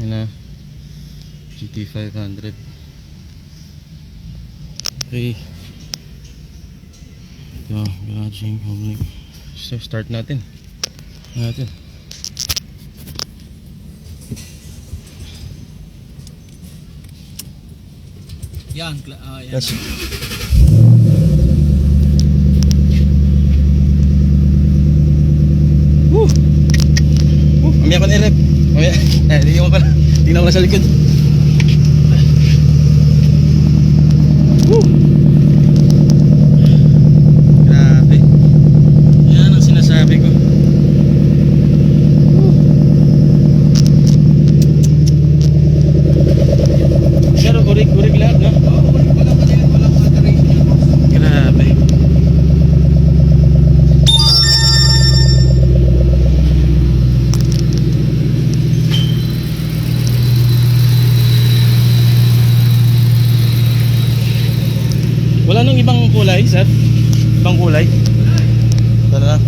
Yan na, GT500. Okay. Ito, garaging public. So, start natin. Yan, yan. Yes. Woo! Mamaya ko na-rep. Mamaya. Hindi mo pala. Tingnan ko na sa likod. Woo! Grabe. Yan ang sinasabi ko. Pero kurig lahat, no? Walang alteration. Grabe. Wala nang ibang kulay, sir? Ibang kulay? Ito na lang.